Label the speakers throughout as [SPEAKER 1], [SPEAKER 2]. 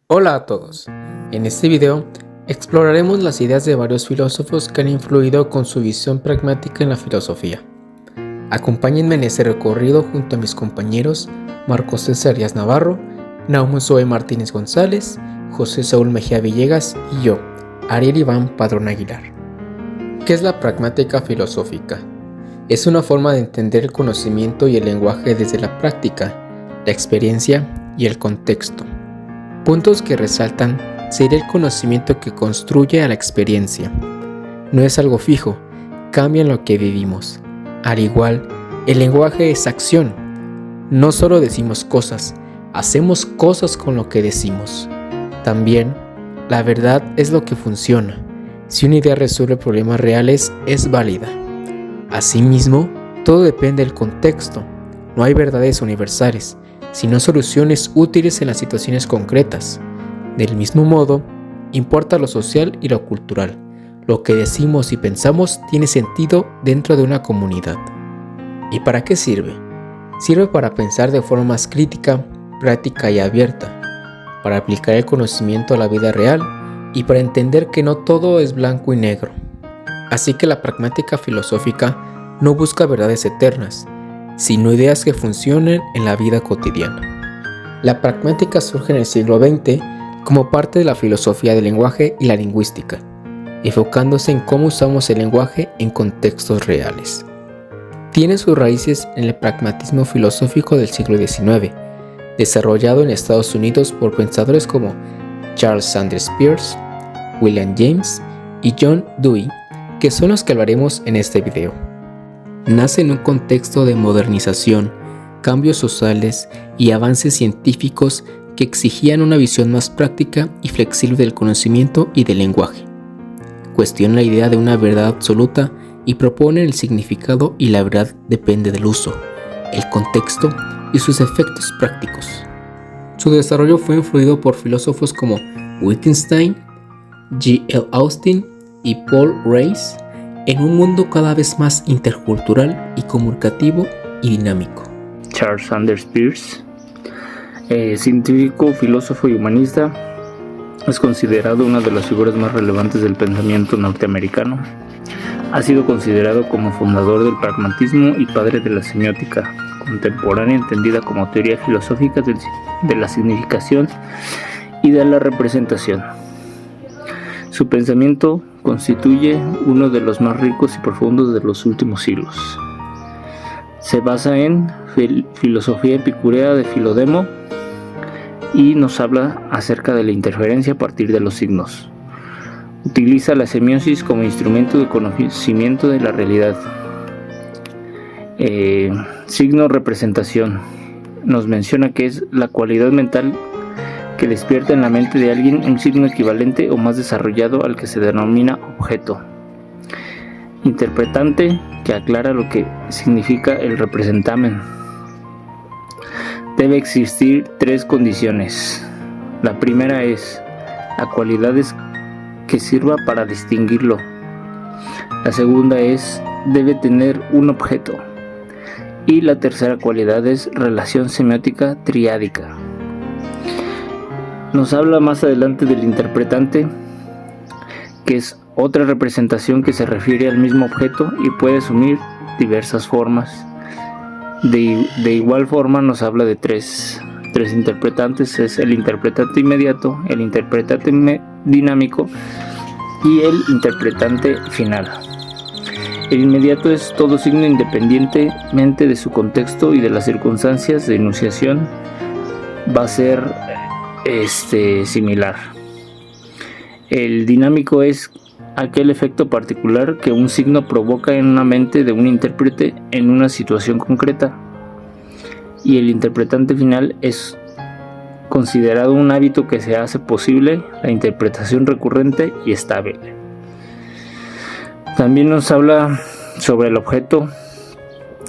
[SPEAKER 1] Hola a todos. En este video exploraremos las ideas de varios filósofos que han influido con su visión pragmática en la filosofía. Acompáñenme en este recorrido junto a mis compañeros Marcos César Díaz Navarro, Naumo Zoe Martínez González, José Saúl Mejía Villegas y yo, Ariel Iván Padrón Aguilar. ¿Qué es la pragmática filosófica? Es una forma de entender el conocimiento y el lenguaje desde la práctica, la experiencia y el contexto. Puntos que resaltan sería el conocimiento que construye a la experiencia. No es algo fijo, cambia en lo que vivimos. Al igual, el lenguaje es acción. No solo decimos cosas, hacemos cosas con lo que decimos. También, la verdad es lo que funciona. Si una idea resuelve problemas reales, es válida. Asimismo, todo depende del contexto. No hay verdades universales, sino soluciones útiles en las situaciones concretas. Del mismo modo, importa lo social y lo cultural. Lo que decimos y pensamos tiene sentido dentro de una comunidad. ¿Y para qué sirve? Sirve para pensar de forma más crítica, práctica y abierta, para aplicar el conocimiento a la vida real y para entender que no todo es blanco y negro. Así que la pragmática filosófica no busca verdades eternas, sino ideas que funcionen en la vida cotidiana. La pragmática surge en el siglo XX como parte de la filosofía del lenguaje y la lingüística, enfocándose en cómo usamos el lenguaje en contextos reales. Tiene sus raíces en el pragmatismo filosófico del siglo XIX, desarrollado en Estados Unidos por pensadores como Charles Sanders Peirce, William James y John Dewey, que son los que hablaremos en este video. Nace en un contexto de modernización, cambios sociales y avances científicos que exigían una visión más práctica y flexible del conocimiento y del lenguaje. Cuestiona la idea de una verdad absoluta y propone el significado y la verdad depende del uso, el contexto y sus efectos prácticos. Su desarrollo fue influido por filósofos como Wittgenstein, G. L. Austin y Paul Rice, en un mundo cada vez más intercultural y comunicativo y dinámico.
[SPEAKER 2] Charles Sanders Peirce, científico, filósofo y humanista, es considerado una de las figuras más relevantes del pensamiento norteamericano. Ha sido considerado como fundador del pragmatismo y padre de la semiótica contemporánea, entendida como teoría filosófica de la significación y de la representación. Su pensamiento constituye uno de los más ricos y profundos de los últimos siglos. Se basa en filosofía epicúrea de Filodemo y nos habla acerca de la interferencia a partir de los signos. Utiliza la semiosis como instrumento de conocimiento de la realidad. Signo representación. Nos menciona que es la cualidad mental que despierta en la mente de alguien un signo equivalente o más desarrollado al que se denomina objeto. Interpretante, que aclara lo que significa el representamen. Debe existir tres condiciones. La primera es la cualidad que sirva para distinguirlo. La segunda es debe tener un objeto. Y la tercera cualidad es relación semiótica triádica. Nos habla más adelante del interpretante, que es otra representación que se refiere al mismo objeto y puede asumir diversas formas. De igual forma nos habla de tres interpretantes, es el interpretante inmediato, el interpretante dinámico y el interpretante final. El inmediato es todo signo independientemente de su contexto y de las circunstancias de enunciación, va a ser similar. El dinámico es aquel efecto particular que un signo provoca en una mente de un intérprete en una situación concreta. Y el interpretante final es considerado un hábito que se hace posible la interpretación recurrente y estable. También nos habla sobre el objeto.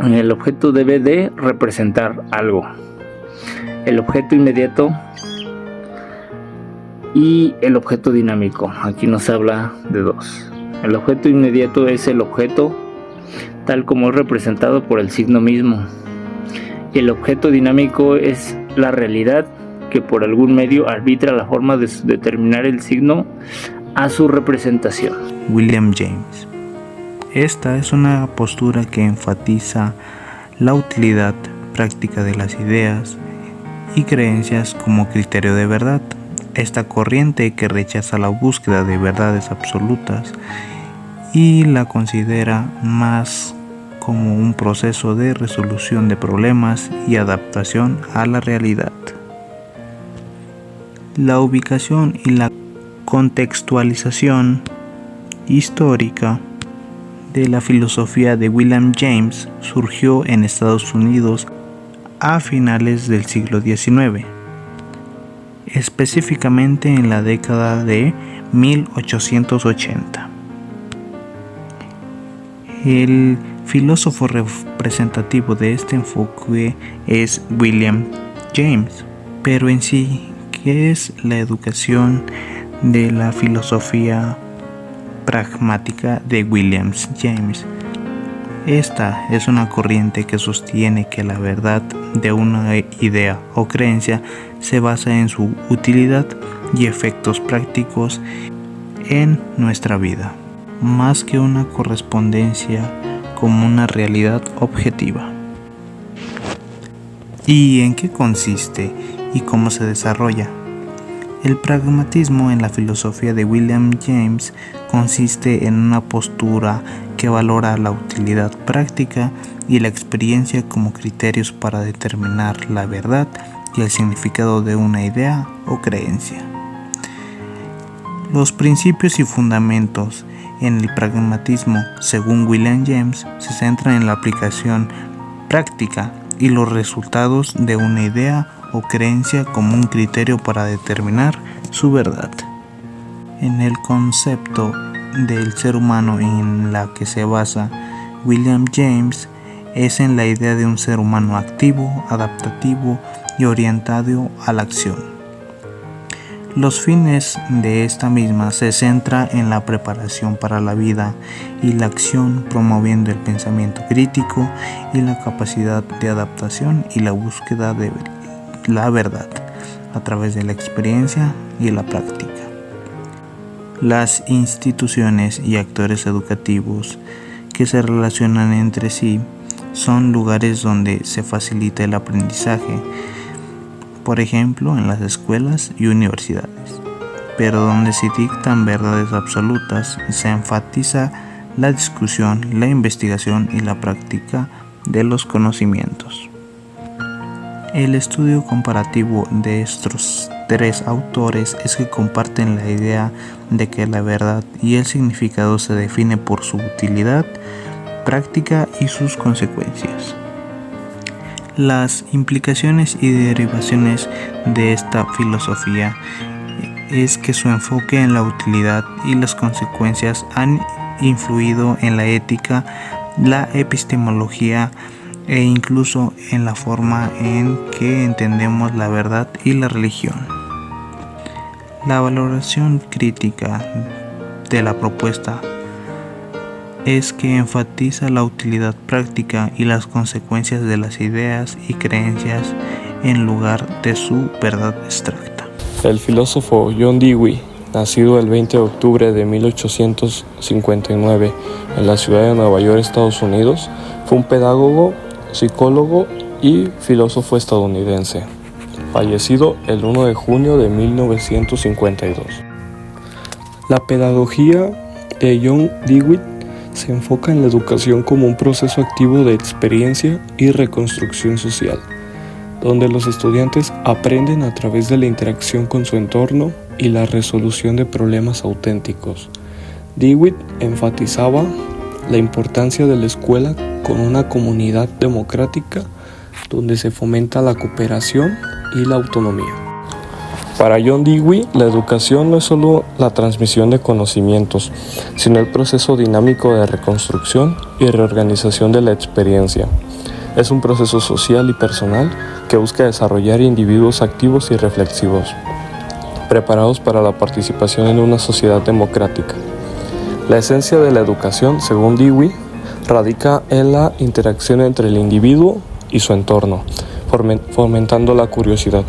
[SPEAKER 2] El objeto debe de representar algo. El objeto inmediato y el objeto dinámico. Aquí nos habla de dos. El objeto inmediato es el objeto tal como es representado por el signo mismo. El objeto dinámico es la realidad que por algún medio arbitra la forma de determinar el signo a su representación.
[SPEAKER 3] William James. Esta es una postura que enfatiza la utilidad práctica de las ideas y creencias como criterio de verdad. Esta corriente que rechaza la búsqueda de verdades absolutas y la considera más como un proceso de resolución de problemas y adaptación a la realidad. La ubicación y la contextualización histórica de la filosofía de William James surgió en Estados Unidos a finales del siglo XIX, específicamente en la década de 1880. El filósofo representativo de este enfoque es William James, pero en sí, ¿qué es la educación de la filosofía pragmática de William James? Esta es una corriente que sostiene que la verdad de una idea o creencia se basa en su utilidad y efectos prácticos en nuestra vida, más que una correspondencia como una realidad objetiva. ¿Y en qué consiste y cómo se desarrolla? El pragmatismo en la filosofía de William James consiste en una postura que valora la utilidad práctica y la experiencia como criterios para determinar la verdad y el significado de una idea o creencia. Los principios y fundamentos en el pragmatismo, según William James, se centran en la aplicación práctica y los resultados de una idea o creencia como un criterio para determinar su verdad. En el concepto del ser humano en la que se basa William James es en la idea de un ser humano activo, adaptativo y orientado a la acción. Los fines de esta misma se centra en la preparación para la vida y la acción, promoviendo el pensamiento crítico y la capacidad de adaptación y la búsqueda de la verdad a través de la experiencia y la práctica. Las instituciones y actores educativos que se relacionan entre sí son lugares donde se facilita el aprendizaje, por ejemplo en las escuelas y universidades, pero donde se dictan verdades absolutas, se enfatiza la discusión, la investigación y la práctica de los conocimientos. El estudio comparativo de estos tres autores es que comparten la idea de que la verdad y el significado se define por su utilidad práctica y sus consecuencias. Las implicaciones y derivaciones de esta filosofía es que su enfoque en la utilidad y las consecuencias han influido en la ética, la epistemología e incluso en la forma en que entendemos la verdad y la religión. La valoración crítica de la propuesta es que enfatiza la utilidad práctica y las consecuencias de las ideas y creencias en lugar de su verdad abstracta.
[SPEAKER 4] El filósofo John Dewey, nacido el 20 de octubre de 1859 en la ciudad de Nueva York, Estados Unidos, fue un pedagogo, psicólogo y filósofo estadounidense, fallecido el 1 de junio de 1952. La pedagogía de John Dewey se enfoca en la educación como un proceso activo de experiencia y reconstrucción social, donde los estudiantes aprenden a través de la interacción con su entorno y la resolución de problemas auténticos. Dewey enfatizaba la importancia de la escuela con una comunidad democrática donde se fomenta la cooperación y la autonomía. Para John Dewey, la educación no es solo la transmisión de conocimientos, sino el proceso dinámico de reconstrucción y reorganización de la experiencia. Es un proceso social y personal que busca desarrollar individuos activos y reflexivos, preparados para la participación en una sociedad democrática. La esencia de la educación, según Dewey, radica en la interacción entre el individuo y su entorno, fomentando la curiosidad,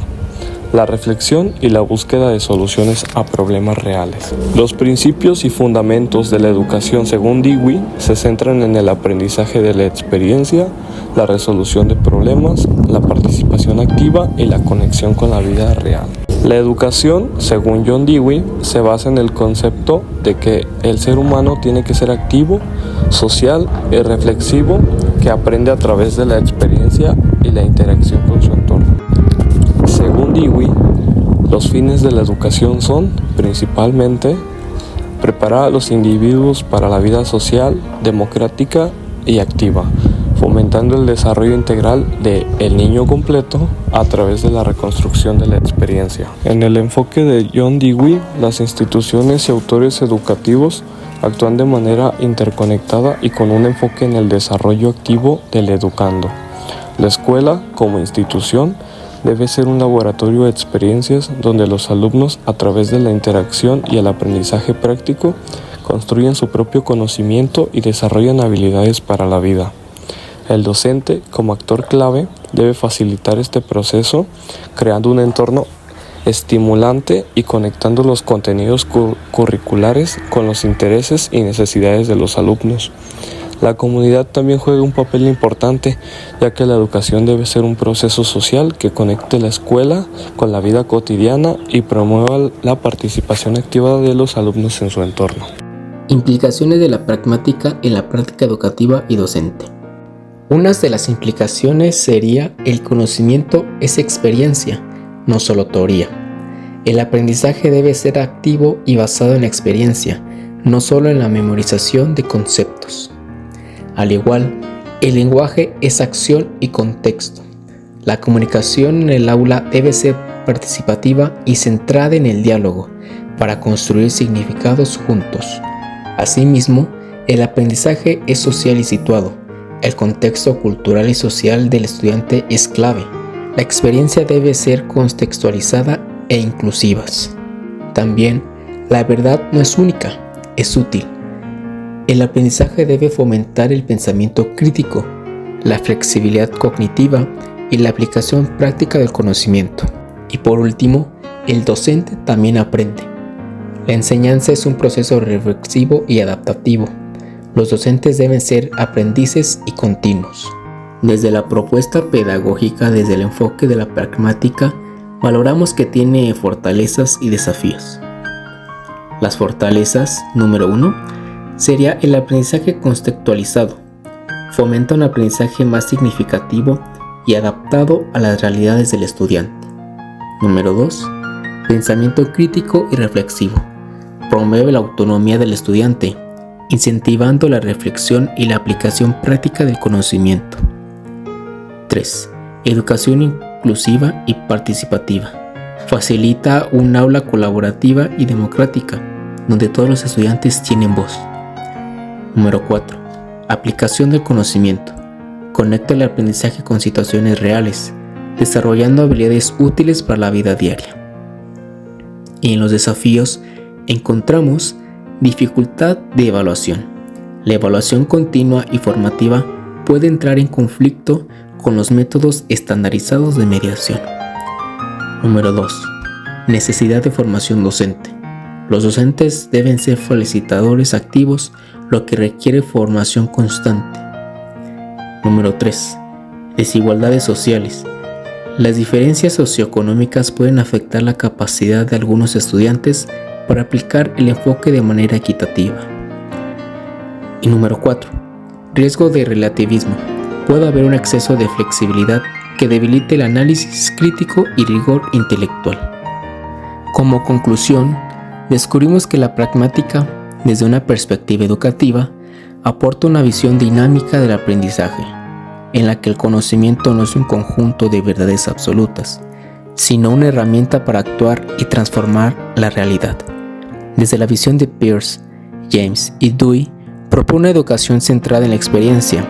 [SPEAKER 4] la reflexión y la búsqueda de soluciones a problemas reales. Los principios y fundamentos de la educación según Dewey se centran en el aprendizaje de la experiencia, la resolución de problemas, la participación activa y la conexión con la vida real. La educación, según John Dewey, se basa en el concepto de que el ser humano tiene que ser activo, social y reflexivo, que aprende a través de la experiencia y la interacción con su entorno. Según Dewey, los fines de la educación son, principalmente, preparar a los individuos para la vida social, democrática y activa, fomentando el desarrollo integral de el niño completo a través de la reconstrucción de la experiencia. En el enfoque de John Dewey, las instituciones y autores educativos actúan de manera interconectada y con un enfoque en el desarrollo activo del educando. La escuela, como institución, debe ser un laboratorio de experiencias donde los alumnos, a través de la interacción y el aprendizaje práctico, construyen su propio conocimiento y desarrollan habilidades para la vida. El docente, como actor clave, debe facilitar este proceso, creando un entorno estimulante y conectando los contenidos curriculares con los intereses y necesidades de los alumnos. La comunidad también juega un papel importante, ya que la educación debe ser un proceso social que conecte la escuela con la vida cotidiana y promueva la participación activa de los alumnos en su entorno.
[SPEAKER 1] Implicaciones de la pragmática en la práctica educativa y docente. Una de las implicaciones sería el conocimiento es experiencia, no solo teoría. El aprendizaje debe ser activo y basado en la experiencia, no solo en la memorización de conceptos. Al igual, el lenguaje es acción y contexto. La comunicación en el aula debe ser participativa y centrada en el diálogo para construir significados juntos. Asimismo, el aprendizaje es social y situado. El contexto cultural y social del estudiante es clave. La experiencia debe ser contextualizada e inclusiva. También, la verdad no es única, es útil. El aprendizaje debe fomentar el pensamiento crítico, la flexibilidad cognitiva y la aplicación práctica del conocimiento. Y por último, el docente también aprende. La enseñanza es un proceso reflexivo y adaptativo. Los docentes deben ser aprendices y continuos. Desde la propuesta pedagógica, desde el enfoque de la pragmática, valoramos que tiene fortalezas y desafíos. Las fortalezas, número 1, sería el aprendizaje contextualizado. Fomenta un aprendizaje más significativo y adaptado a las realidades del estudiante. Número 2, pensamiento crítico y reflexivo. Promueve la autonomía del estudiante, incentivando la reflexión y la aplicación práctica del conocimiento. 3. Educación inclusiva y participativa. Facilita un aula colaborativa y democrática, donde todos los estudiantes tienen voz. Número 4. Aplicación del conocimiento. Conecta el aprendizaje con situaciones reales, desarrollando habilidades útiles para la vida diaria. Y en los desafíos encontramos dificultad de evaluación. La evaluación continua y formativa puede entrar en conflicto con los métodos estandarizados de mediación. Número 2. Necesidad de formación docente. Los docentes deben ser facilitadores activos, lo que requiere formación constante. Número 3. Desigualdades sociales. Las diferencias socioeconómicas pueden afectar la capacidad de algunos estudiantes para aplicar el enfoque de manera equitativa. Y número 4. Riesgo de relativismo. Puede haber un exceso de flexibilidad que debilite el análisis crítico y rigor intelectual. Como conclusión, descubrimos que la pragmática, desde una perspectiva educativa, aporta una visión dinámica del aprendizaje, en la que el conocimiento no es un conjunto de verdades absolutas, sino una herramienta para actuar y transformar la realidad. Desde la visión de Peirce, James y Dewey, propone una educación centrada en la experiencia,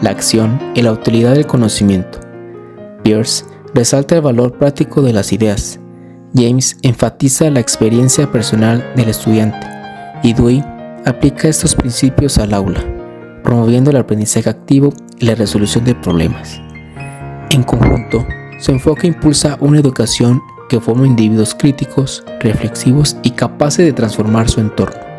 [SPEAKER 1] la acción y la utilidad del conocimiento. Peirce resalta el valor práctico de las ideas. James enfatiza la experiencia personal del estudiante y Dewey aplica estos principios al aula, promoviendo el aprendizaje activo y la resolución de problemas. En conjunto, su enfoque impulsa una educación que forma individuos críticos, reflexivos y capaces de transformar su entorno.